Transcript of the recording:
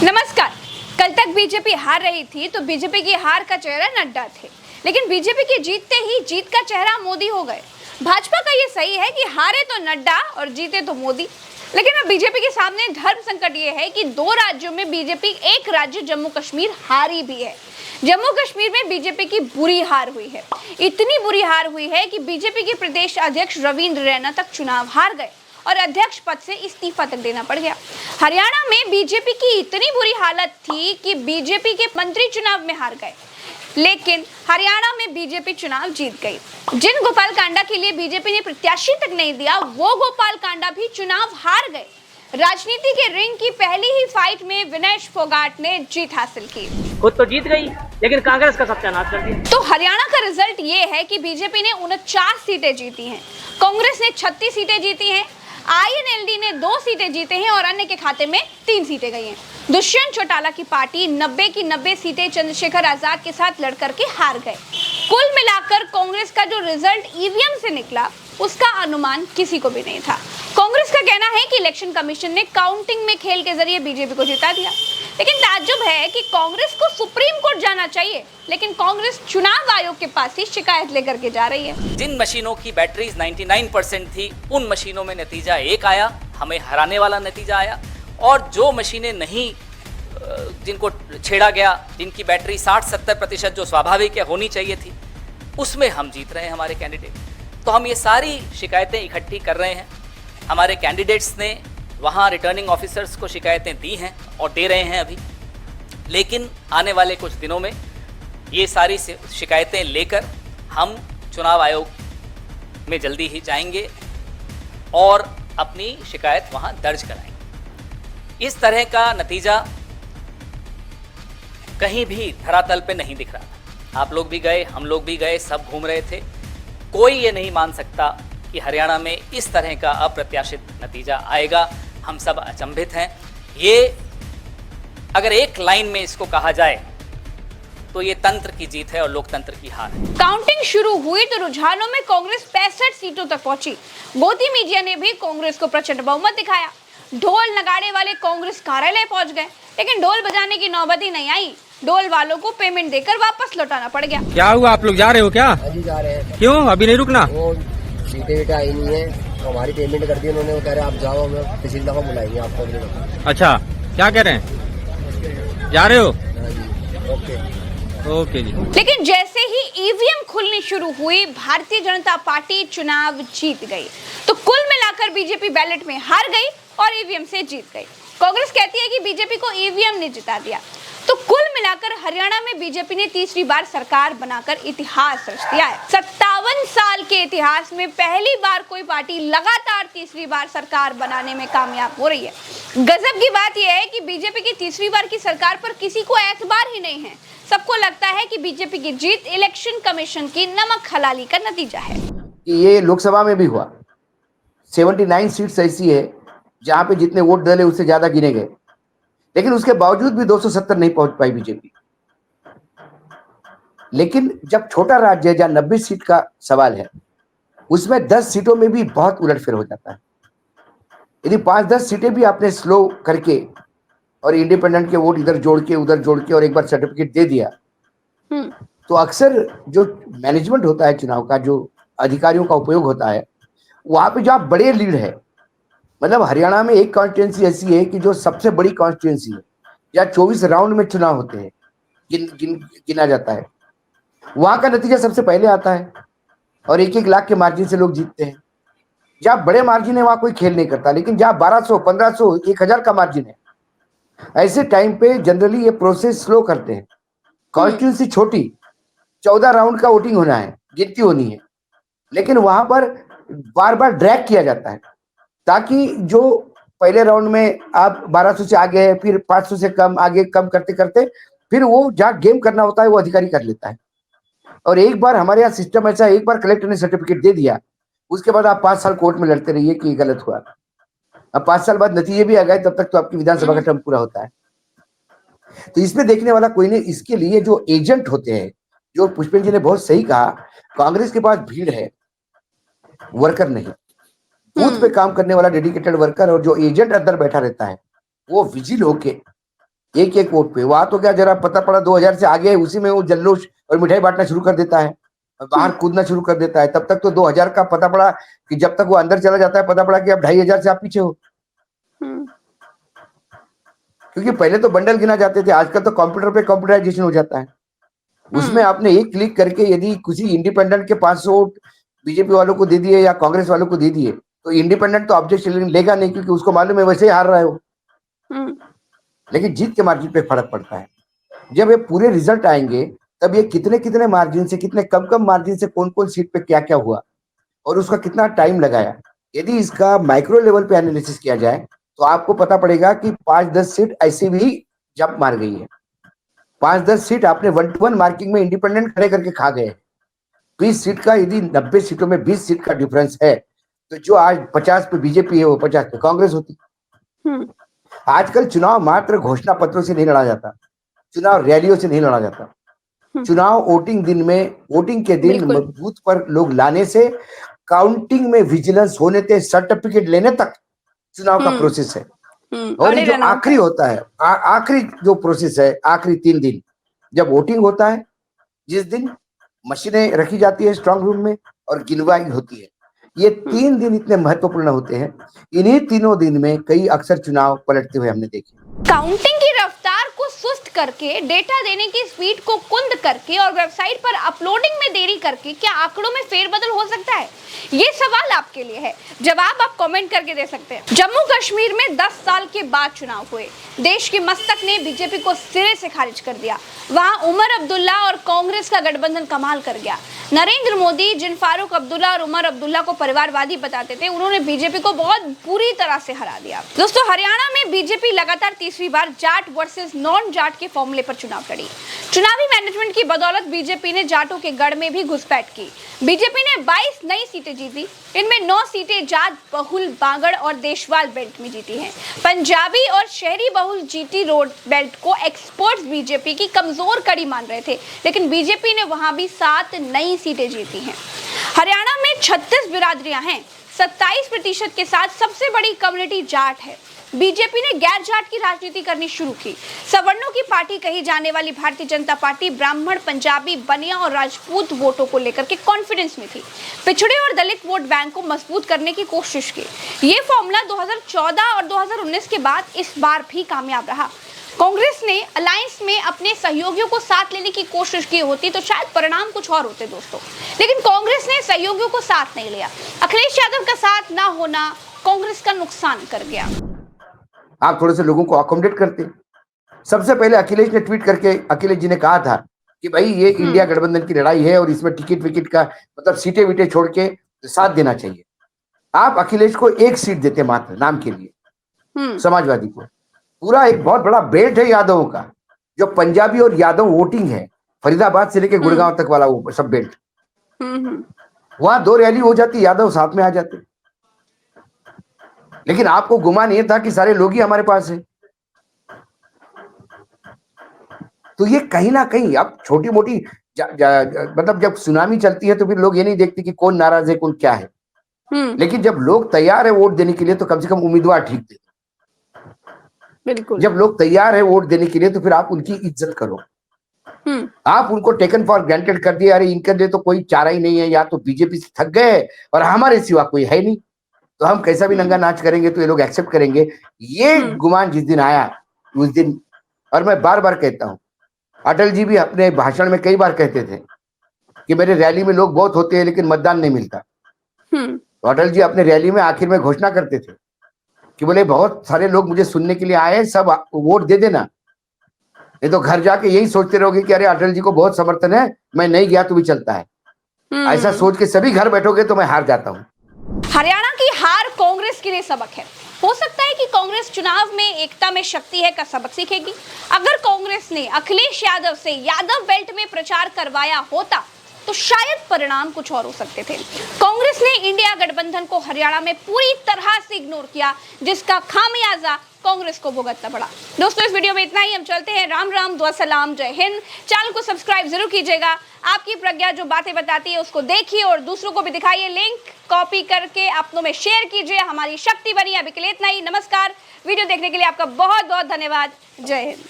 नमस्कार। कल तक बीजेपी हार रही थी तो बीजेपी की हार का चेहरा नड्डा थे, लेकिन बीजेपी के जीतते ही जीत का चेहरा मोदी हो गए। भाजपा का ये सही है कि हारे तो नड्डा और जीते तो मोदी, लेकिन अब बीजेपी के सामने धर्म संकट ये है कि दो राज्यों में बीजेपी, एक राज्य जम्मू कश्मीर हारी भी है। जम्मू कश्मीर में बीजेपी की बुरी हार हुई है। इतनी बुरी हार हुई है कि बीजेपी के प्रदेश अध्यक्ष रविंद्र रैना तक चुनाव हार गए और अध्यक्ष पद से इस्तीफा तक देना पड़ गया। हरियाणा में बीजेपी की इतनी बुरी हालत थी कि बीजेपी के मंत्री चुनाव में हार गए, लेकिन हरियाणा में बीजेपी चुनाव जीत गई। जिन गोपाल कांडा के लिए बीजेपी ने प्रत्याशी तक नहीं दिया, वो गोपाल कांडा भी चुनाव हार गए। राजनीति के रिंग की पहली ही फाइट में विनेश फोगाट ने जीत हासिल की। खुद तो जीत गई, लेकिन कांग्रेस का सत्यानाश कर दिया। तो हरियाणा का रिजल्ट ये है कि बीजेपी ने 49 सीटें जीती हैं, कांग्रेस ने 36 सीटें जीती हैं, INLD ने 2 सीटें जीते हैं और अन्य के खाते में 3 सीटें गई हैं। दुष्यंत चौटाला की पार्टी 90 की 90 सीटें चंद्रशेखर आजाद के साथ लड़ करके हार गए। कुल मिलाकर कांग्रेस का जो रिजल्ट EVM से निकला, उसका अनुमान किसी को भी नहीं था। कांग्रेस का कहना है कि इलेक्शन कमीशन ने काउंटिंग में खेल के जरिए बीजेपी को जिता दिया, लेकिन ताज्जुब है कि कांग्रेस को सुप्रीम कोर्ट जाना चाहिए, लेकिन कांग्रेस चुनाव आयोग के पास ही शिकायत लेकर के जा रही है। जिन मशीनों की बैटरीज 99% थी, उन मशीनों में नतीजा एक आया, हमें हराने वाला नतीजा आया, और जो मशीनें नहीं, जिनको छेड़ा गया, जिनकी बैटरी 60-70% जो स्वाभाविक है होनी चाहिए थी, उसमें हम जीत रहे हैं हमारे कैंडिडेट। तो हम ये सारी शिकायतें इकट्ठी कर रहे हैं। हमारे कैंडिडेट्स ने वहाँ रिटर्निंग ऑफिसर्स को शिकायतें दी हैं और दे रहे हैं अभी, लेकिन आने वाले कुछ दिनों में ये सारी शिकायतें लेकर हम चुनाव आयोग में जल्दी ही जाएंगे और अपनी शिकायत वहाँ दर्ज कराएंगे। इस तरह का नतीजा कहीं भी धरातल पे नहीं दिख रहा था। आप लोग भी गए, हम लोग भी गए, सब घूम रहे थे। कोई ये नहीं मान सकता कि हरियाणा में इस तरह का अप्रत्याशित नतीजा आएगा। हम सब अचंभित हैं। ये अगर एक लाइन में इसको कहा जाए तो ये तंत्र की जीत है और लोकतंत्र की हार है। काउंटिंग शुरू हुई तो रुझानों में कांग्रेस 65 सीटों तक पहुंची। मोदी मीडिया ने भी कांग्रेस को प्रचंड बहुमत दिखाया। ढोल नगाड़े वाले कांग्रेस कार्यालय पहुंच गए, लेकिन ढोल बजाने की नौबत ही नहीं आई। ढोल वालों को पेमेंट देकर वापस लौटाना पड़ गया। क्या हुआ, आप लोग जा रहे हो क्या? अभी जा रहे हैं। क्यों अभी नहीं रुकना? वो सीटें आई नहीं है, तो हमारी पेमेंट कर दी उन्होंने। वो कह रहे हैं आप जाओ, हमें पिछली दफा बुलाएंगे आपको। अच्छा, क्या कह रहे हैं, जा रहे हो? हाँ जी, ओके जी। लेकिन जैसे ही EVM खुलनी शुरू हुई, भारतीय जनता पार्टी चुनाव जीत गई। तो कुल मिलाकर बीजेपी बैलेट में हार गई और EVM से जीत गई। कांग्रेस कहती है कि बीजेपी को EVM ने जिता दिया। तो कुल मिलाकर हरियाणा में बीजेपी ने तीसरी बार सरकार बनाकर इतिहास रच दिया है। 57 साल के इतिहास में पहली बार कोई पार्टी लगातार तीसरी बार सरकार बनाने में कामयाब हो रही है। गजब की बात यह है कि बीजेपी की तीसरी बार की सरकार पर किसी को एतबार ही नहीं है। सबको लगता है कि बीजेपी की जीत इलेक्शन कमीशन की नमक हलाली का नतीजा है। ये लोकसभा में भी हुआ। 79 सीट्स ऐसी है जहां पे जितने वोट डले उससे ज्यादा गिने गए, लेकिन उसके बावजूद भी 270 नहीं पहुंच पाई बीजेपी। लेकिन जब छोटा राज्य है जहां 90 सीट का सवाल है, उसमें 10 सीटों में भी बहुत उलटफेर हो जाता है। यदि 5-10 सीटें भी आपने स्लो करके और इंडिपेंडेंट के वोट इधर जोड़ के उधर जोड़ के और एक बार सर्टिफिकेट दे दिया, तो अक्सर जो मैनेजमेंट होता है चुनाव का, जो अधिकारियों का उपयोग होता है, वहां पे जो आप बड़े लीड है, मतलब हरियाणा में एक कॉन्स्टिट्यूंसी ऐसी है कि जो सबसे बड़ी कॉन्स्टिट्यूंसी है, या 24 राउंड में चुनाव होते हैं, गिना जाता है, वहां का नतीजा सबसे पहले आता है और 1-1 लाख के मार्जिन से लोग जीतते हैं। जहाँ बड़े मार्जिन है वहां कोई खेल नहीं करता, लेकिन जहाँ 1200, 1500, 1000 का मार्जिन है, ऐसे टाइम पे जनरली ये प्रोसेस स्लो करते हैं। कॉन्स्टिट्यूंसी छोटी, 14 राउंड का वोटिंग होना है, गिनती होनी है, लेकिन वहां पर बार बार ड्रैग किया जाता है, ताकि जो पहले राउंड में आप 1200 से आगे है, फिर 500 से कम, आगे कम करते करते फिर वो जहाँ गेम करना होता है वो अधिकारी कर लेता है। और एक बार हमारे यहाँ सिस्टम ऐसा, एक बार कलेक्टर ने सर्टिफिकेट दे दिया, उसके बाद आप 5 साल कोर्ट में लड़ते रहिए कि गलत हुआ। अब 5 साल बाद नतीजे भी आ गए, तब तक तो आपकी विधानसभा का टर्म पूरा होता है। तो इसमें देखने वाला कोई नहीं। इसके लिए जो एजेंट होते हैं, जो पुष्पेंद्र जी ने बहुत सही कहा, कांग्रेस के पास भीड़ है, वर्कर नहीं। बूथ पे काम करने वाला डेडिकेटेड वर्कर और जो एजेंट अंदर बैठा रहता है, वो विजिल होके एक एक वोट पे। वहां तो क्या जरा पता पड़ा 2000 से आगे है, उसी में वो जल्लोष और मिठाई बांटना शुरू कर देता है और बाहर कूदना शुरू कर देता है। तब तक तो 2000 का पता पड़ा कि जब तक वो अंदर चला जाता है पता पड़ा कि अब 2500 से आप पीछे हो। क्योंकि पहले तो बंडल गिना जाते थे, आजकल तो कंप्यूटर पे कंप्यूटराइजेशन हो जाता है। उसमें आपने एक क्लिक करके यदि किसी इंडिपेंडेंट के 500 वोट बीजेपी वालों को दे दिए या कांग्रेस वालों को दे दिए तो इंडिपेंडेंट तो ऑब्जेक्शन लेगा नहीं, क्योंकि उसको मालूम है वैसे ही हार रहा है वो। लेकिन जीत के मार्जिन पे फर्क पड़ता है। जब ये पूरे रिजल्ट आएंगे तब ये कितने कितने मार्जिन से, कितने कम कम मार्जिन से कौन कौन सीट पे क्या क्या हुआ और उसका कितना टाइम लगाया, यदि इसका माइक्रो लेवल पे एनालिसिस किया जाए तो आपको पता पड़ेगा कि 5-10 सीट ऐसे भी जंप मार गई है। 5-10 सीट आपने 1-to-1 मार्किंग में इंडिपेंडेंट खड़े करके खा गए। 20 सीट का यदि 90 सीटों में 20 सीट का डिफरेंस है तो जो आज 50 पे बीजेपी है वो 50 पे कांग्रेस होती। आजकल चुनाव मात्र घोषणा पत्रों से नहीं लड़ा जाता, चुनाव रैलियों से नहीं लड़ा जाता। चुनाव वोटिंग दिन में, वोटिंग के दिन बूथ पर लोग लाने से, काउंटिंग में विजिलेंस होने से, सर्टिफिकेट लेने तक चुनाव का प्रोसेस है। और ये जो आखिरी होता है, आखिरी जो प्रोसेस है, आखिरी 3 दिन जब वोटिंग होता है, जिस दिन मशीनें रखी जाती है स्ट्रांग रूम में और गिनवाई होती है, ये 3 दिन इतने महत्वपूर्ण होते हैं। इन्हीं तीनों दिन में कई अक्सर चुनाव पलटते हुए हमने देखे। काउंटिंग की रफ्तार को सुस्त करके, डेटा देने की स्पीड को कुंद करके और वेबसाइट पर अपलोडिंग में देरी करके क्या आंकड़ों में फेरबदल हो सकता है? ये सवाल आपके लिए है, जवाब आप कमेंट करके दे सकते हैं। जम्मू कश्मीर में 10 साल के बाद चुनाव हुए, देश के मस्तक ने बीजेपी को सिरे से खारिज कर दिया। वहां उमर अब्दुल्ला और कांग्रेस का गठबंधन कमाल कर गया। नरेंद्र मोदी जिन फारूक अब्दुल्ला और उमर अब्दुल्ला को परिवारवादी बताते थे, उन्होंने बीजेपी को बहुत बुरी तरह से हरा दिया। दोस्तों, हरियाणा में बीजेपी लगातार तीसरी बार जाट वर्सेस नॉन जाट के फॉर्मूले पर चुनाव लड़ी। चुनावी मैनेजमेंट की बदौलत बीजेपी ने जाटों के गढ़ में भी घुसपैठ की। बीजेपी ने 22 नई सीटें जीती, इनमें 9 सीटें जाट बहुल बागड़ और देशवाल बेल्ट में जीती हैं। पंजाबी और शहरी बहुल जीटी रोड बेल्ट को एक्सपर्ट्स बीजेपी की कमजोर कड़ी मान रहे थे, लेकिन बीजेपी ने वहां भी 7 नई सीटें जीती हैं। हरियाणा में 36 बिरादरियां हैं, 27% के साथ सबसे बड़ी कम्युनिटी जाट है। बीजेपी ने गैर जाट की राजनीति करनी शुरू की। सवर्णों की पार्टी कही जाने वाली भारतीय जनता पार्टी ब्राह्मण, पंजाबी, बनिया और राजपूत वोटों को लेकर के कॉन्फिडेंस में थी। पिछड़े और दलित वोट बैंक को मजबूत करने की कोशिश की। ये फॉर्मूला 2014 और 2019 के बाद इस बार भी कामयाब रहा। कांग्रेस ने अलायंस में अपने सहयोगियों को साथ लेने की कोशिश की होती तो शायद परिणाम कुछ और होते दोस्तों, लेकिन कांग्रेस ने सहयोगियों को साथ नहीं लिया। अखिलेश यादव का साथ ना होना कांग्रेस का नुकसान कर गया। आप थोड़े से लोगों को अकोमोडेट करते। सबसे पहले अखिलेश ने ट्वीट करके, अखिलेश जी ने कहा था कि भाई ये इंडिया गठबंधन की लड़ाई है और इसमें टिकट विकेट का मतलब सीटें वीटें छोड़ के साथ देना चाहिए। आप अखिलेश को 1 सीट देते मात्र नाम के लिए, समाजवादी को। पूरा एक बहुत बड़ा बेल्ट है यादवों का, जो पंजाबी और यादव वोटिंग है, फरीदाबाद से लेके गुड़गांव तक वाला वो सब बेल्ट। वहां 2 रैली हो जाती, यादव साथ में आ जाते। लेकिन आपको गुमान ये था कि सारे लोग ही हमारे पास हैं। तो ये कहीं ना कहीं अब छोटी मोटी मतलब जब सुनामी चलती है तो फिर लोग ये नहीं देखते कि कौन नाराज है कौन क्या है। लेकिन जब लोग तैयार है वोट देने के लिए तो कम से कम उम्मीदवार ठीक दे। बिल्कुल। जब लोग तैयार है वोट देने के लिए तो फिर आप उनकी इज्जत करो। आप उनको टेकन फॉर ग्रांटेड कर दिया, अरे इनके लिए तो कोई चारा ही नहीं है, या तो बीजेपी से थक गए और हमारे सिवा कोई है नहीं, तो हम कैसा भी नंगा नाच करेंगे तो ये लोग एक्सेप्ट करेंगे। ये गुमान जिस दिन आया उस दिन, और मैं बार बार कहता हूं, अटल जी भी अपने भाषण में कई बार कहते थे कि मेरे रैली में लोग बहुत होते हैं लेकिन मतदान नहीं मिलता। तो अटल जी अपने रैली में आखिर में घोषणा करते थे कि बोले बहुत सारे लोग मुझे सुनने के लिए आए, सब वोट दे देना, नहीं तो घर जाके यही सोचते रहोगे कि अरे अटल जी को बहुत समर्थन है, मैं नहीं गया तो भी चलता है। ऐसा सोच के सभी घर बैठोगे तो मैं हार जाता हूँ। हरियाणा की हार कांग्रेस के लिए सबक है। हो सकता है कि कांग्रेस चुनाव में एकता में शक्ति है का सबक सीखेगी। अगर कांग्रेस ने अखिलेश यादव से यादव बेल्ट में प्रचार करवाया होता तो शायद परिणाम कुछ और हो सकते थे। कांग्रेस ने इंडिया गठबंधन को हरियाणा में पूरी तरह से इग्नोर किया, जिसका खामियाजा कांग्रेस को भुगतना पड़ा। दोस्तों, इस वीडियो में इतना ही। हम चलते हैं। राम राम, दुआ सलाम, जय हिंद। चैनल को सब्सक्राइब जरूर कीजिएगा। आपकी प्रज्ञा जो बातें बताती है उसको देखिए और दूसरों को भी दिखाइए। लिंक कॉपी करके अपनों में शेयर कीजिए। हमारी शक्ति बनिए। अभी के लिए इतना ही। नमस्कार। वीडियो देखने के लिए आपका बहुत बहुत धन्यवाद। जय हिंद।